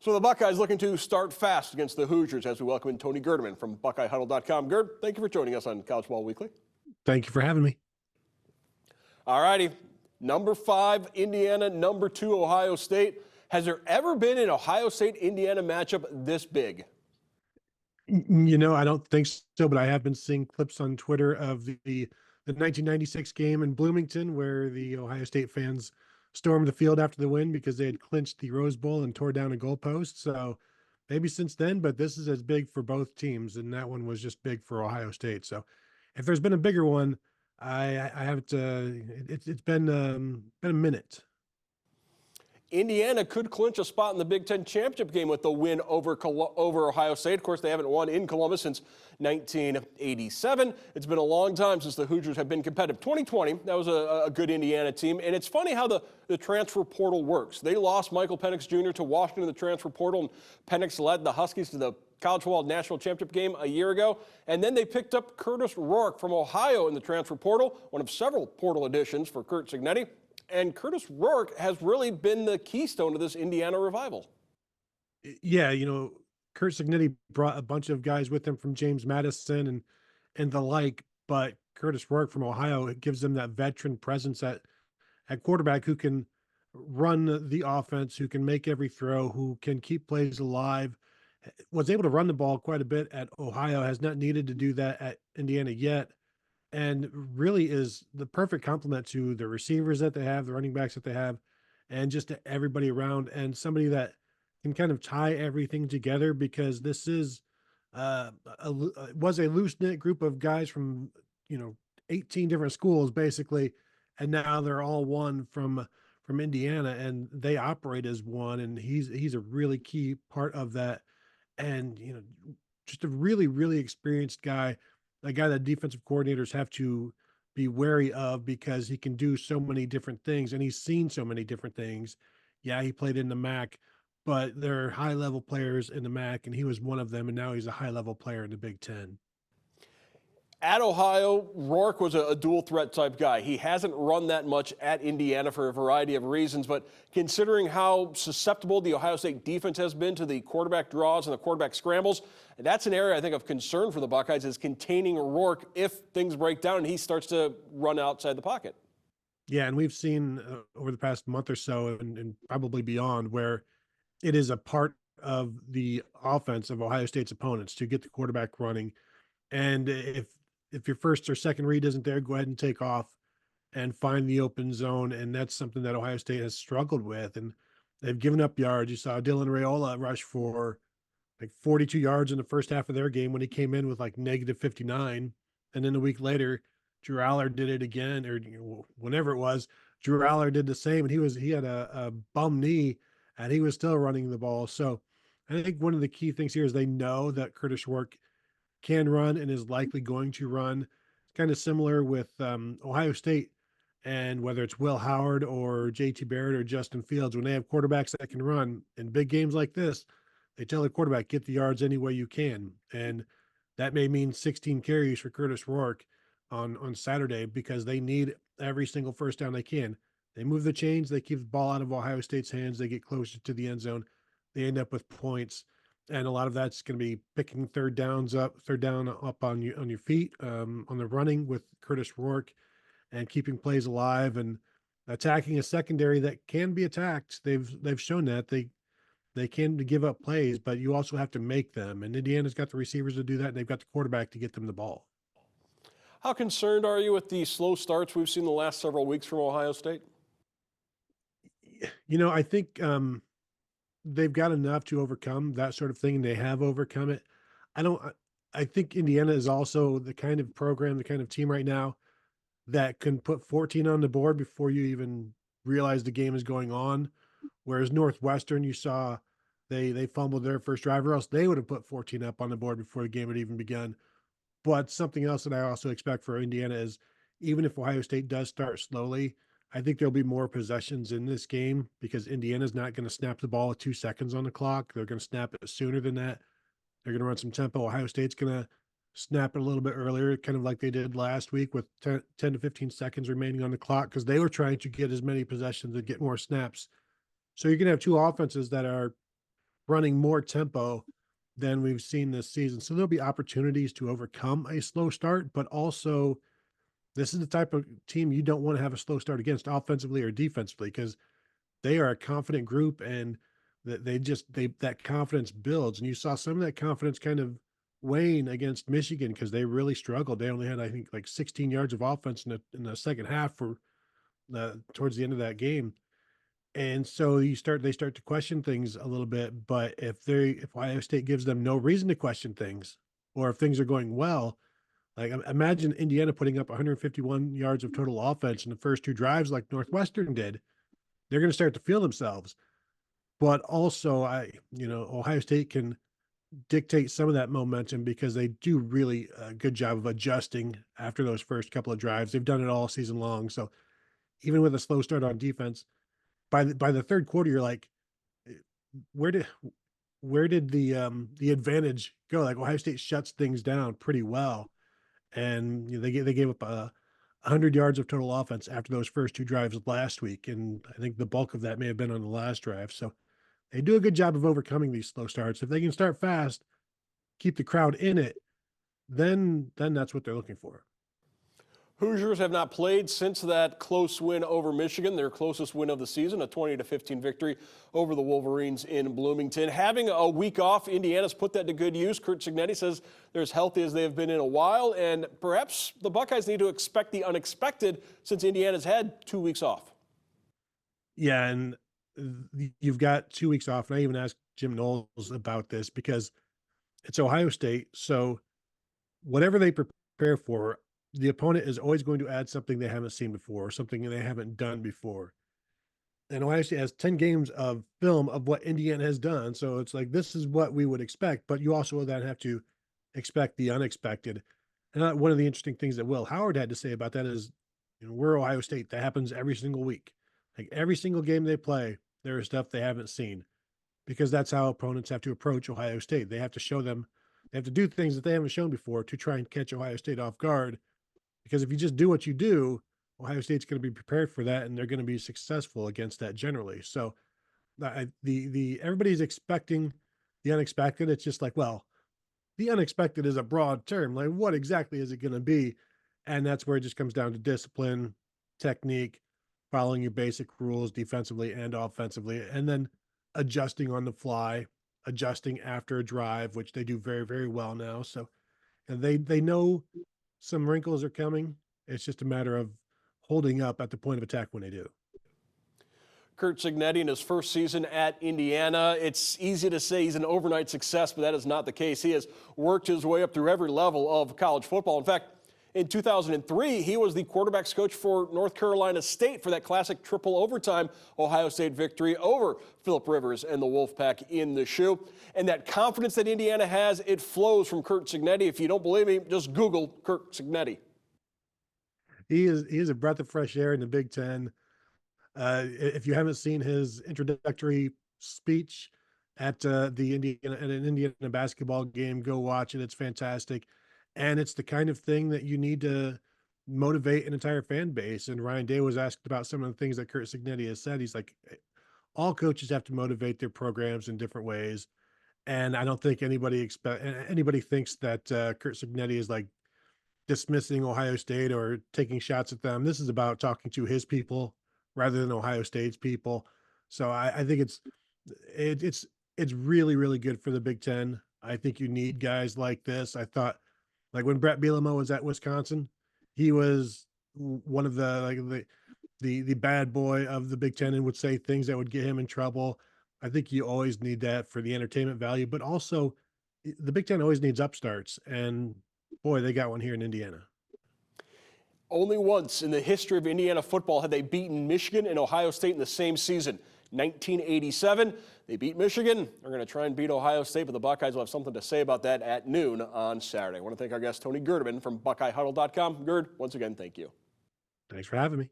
So the Buckeyes looking to start fast against the Hoosiers as we welcome in Tony Gerdeman from BuckeyeHuddle.com. Gerd, thank you for joining us on College Ball Weekly. Thank you for having me. All righty. Number 5, Indiana. Number 2, Ohio State. Has there ever been an Ohio State-Indiana matchup this big? You know, I don't think so, but I have been seeing clips on Twitter of the 1996 game in Bloomington where the Ohio State fans stormed the field after the win because they had clinched the Rose Bowl and tore down a goalpost. So maybe since then, but this is as big for both teams, and that one was just big for Ohio State. So if there's been a bigger one, I haven't. It's been a minute. Indiana could clinch a spot in the Big Ten championship game with the win over Ohio State. Of course, they haven't won in Columbus since 1987. It's been a long time since the Hoosiers have been competitive. 2020, that was a good Indiana team. And it's funny how the transfer portal works. They lost Michael Penix Jr. to Washington in the transfer portal, and Penix led the Huskies to the College Football National Championship game a year ago. And then they picked up Curtis Rourke from Ohio in the transfer portal, one of several portal additions for Curt Cignetti. And Curtis Rourke has really been the keystone of this Indiana revival. Yeah, you know, Curt Cignetti brought a bunch of guys with him from James Madison and the like, but Curtis Rourke from Ohio, it gives them that veteran presence at quarterback who can run the offense, who can make every throw, who can keep plays alive. Was able to run the ball quite a bit at Ohio, has not needed to do that at Indiana yet. And really is the perfect complement to the receivers that they have, the running backs that they have, and just to everybody around, and somebody that can kind of tie everything together, because this is was a loose-knit group of guys from, 18 different schools basically, and now they're all one from Indiana, and they operate as one, and he's a really key part of that. And just a really, really experienced guy, a guy that defensive coordinators have to be wary of because he can do so many different things, and he's seen so many different things. Yeah, he played in the MAC, but there are high-level players in the MAC, and he was one of them, and now he's a high-level player in the Big Ten. At Ohio, Rourke was a dual threat type guy. He hasn't run that much at Indiana for a variety of reasons, but considering how susceptible the Ohio State defense has been to the quarterback draws and the quarterback scrambles, that's an area I think of concern for the Buckeyes, is containing Rourke if things break down and he starts to run outside the pocket. Yeah, and we've seen over the past month or so and probably beyond where it is a part of the offense of Ohio State's opponents to get the quarterback running. And if your first or second read isn't there, go ahead and take off and find the open zone. And that's something that Ohio State has struggled with. And they've given up yards. You saw Dylan Raiola rush for like 42 yards in the first half of their game when he came in with like negative 59. And then a week later, Drew Aller did it again, or whenever it was, Drew Aller did the same. And he had a bum knee, and he was still running the ball. So I think one of the key things here is they know that Curtis Rourke can run and is likely going to run. It's kind of similar with Ohio State, and whether it's Will Howard or JT Barrett or Justin Fields, when they have quarterbacks that can run in big games like this, they tell the quarterback, get the yards any way you can. And that may mean 16 carries for Curtis Rourke on Saturday, because they need every single first down they can. They move the chains, they keep the ball out of Ohio State's hands, they get closer to the end zone, they end up with points. And a lot of that's going to be picking third down up on your feet, on the running with Curtis Rourke, and keeping plays alive and attacking a secondary that can be attacked. They've shown that they can give up plays, but you also have to make them. And Indiana's got the receivers to do that, and they've got the quarterback to get them the ball. How concerned are you with the slow starts we've seen the last several weeks from Ohio State? I think they've got enough to overcome that sort of thing, and they have overcome it. I think Indiana is also the kind of program, the kind of team right now that can put 14 on the board before you even realize the game is going on. Whereas Northwestern, you saw they fumbled their first drive, or else they would have put 14 up on the board before the game had even begun. But something else that I also expect for Indiana is, even if Ohio State does start slowly, I think there'll be more possessions in this game, because Indiana's not going to snap the ball with 2 seconds on the clock. They're going to snap it sooner than that. They're going to run some tempo. Ohio State's going to snap it a little bit earlier, kind of like they did last week with 10 to 15 seconds remaining on the clock, because they were trying to get as many possessions and get more snaps. So you're going to have two offenses that are running more tempo than we've seen this season. So there'll be opportunities to overcome a slow start, but also this is the type of team you don't want to have a slow start against offensively or defensively because they are a confident group and that they that confidence builds. And you saw some of that confidence kind of wane against Michigan because they really struggled. They only had, I think, like 16 yards of offense in the second half for towards the end of that game. And so they start to question things a little bit. But if Ohio State gives them no reason to question things, or if things are going well, like imagine Indiana putting up 151 yards of total offense in the first two drives like Northwestern did. They're going to start to feel themselves. But also, Ohio State can dictate some of that momentum because they do really a good job of adjusting after those first couple of drives. They've done it all season long. So even with a slow start on defense, by the third quarter, you're like, "Eh, where did the advantage go?" Like Ohio State shuts things down pretty well, and they gave up 100 yards of total offense after those first two drives last week, and I think the bulk of that may have been on the last drive. So they do a good job of overcoming these slow starts. If they can start fast, keep the crowd in it, then that's what they're looking for. Hoosiers have not played since that close win over Michigan, their closest win of the season, a 20-15 victory over the Wolverines in Bloomington. Having a week off, Indiana's put that to good use. Curt Cignetti says they're as healthy as they have been in a while, and perhaps the Buckeyes need to expect the unexpected since Indiana's had 2 weeks off. Yeah, and you've got 2 weeks off, and I even asked Jim Knowles about this because it's Ohio State, so whatever they prepare for, the opponent is always going to add something they haven't seen before, something they haven't done before. And Ohio State has 10 games of film of what Indiana has done. So it's like, this is what we would expect, but you also then have to expect the unexpected. And one of the interesting things that Will Howard had to say about that is, we're Ohio State. That happens every single week. Like every single game they play, there is stuff they haven't seen because that's how opponents have to approach Ohio State. They have to show them, they have to do things that they haven't shown before to try and catch Ohio State off guard. Because if you just do what you do, Ohio State's going to be prepared for that, and they're going to be successful against that generally. So, the everybody's expecting the unexpected. It's just like, well, the unexpected is a broad term. Like, what exactly is it going to be? And that's where it just comes down to discipline, technique, following your basic rules defensively and offensively, and then adjusting on the fly, adjusting after a drive, which they do very, very well now. So, and they know some wrinkles are coming. It's just a matter of holding up at the point of attack when they do. Curt Cignetti in his first season at Indiana. It's easy to say he's an overnight success, but that is not the case. He has worked his way up through every level of college football. In fact, in 2003, he was the quarterbacks coach for North Carolina State for that classic triple overtime Ohio State victory over Phillip Rivers and the Wolfpack in the shoe. And that confidence that Indiana has, it flows from Curt Cignetti. If you don't believe me, just Google Curt Cignetti. He is a breath of fresh air in the Big Ten. If you haven't seen his introductory speech at an Indiana basketball game, go watch it. It's fantastic. And it's the kind of thing that you need to motivate an entire fan base. And Ryan Day was asked about some of the things that Curt Cignetti has said. He's like, all coaches have to motivate their programs in different ways. And I don't think anybody thinks that Curt Cignetti is like dismissing Ohio State or taking shots at them. This is about talking to his people rather than Ohio State's people. So I think it's really, really good for the Big Ten. I think you need guys like this. I thought, like when Brett Bielema was at Wisconsin, he was one of the bad boy of the Big Ten and would say things that would get him in trouble. I think you always need that for the entertainment value, but also the Big Ten always needs upstarts, and boy, they got one here in Indiana. Only once in the history of Indiana football had they beaten Michigan and Ohio State in the same season. 1987, they beat Michigan. They're going to try and beat Ohio State, but the Buckeyes will have something to say about that at noon on Saturday. I want to thank our guest, Tony Gerdeman from BuckeyeHuddle.com. Gerd, once again, thank you. Thanks for having me.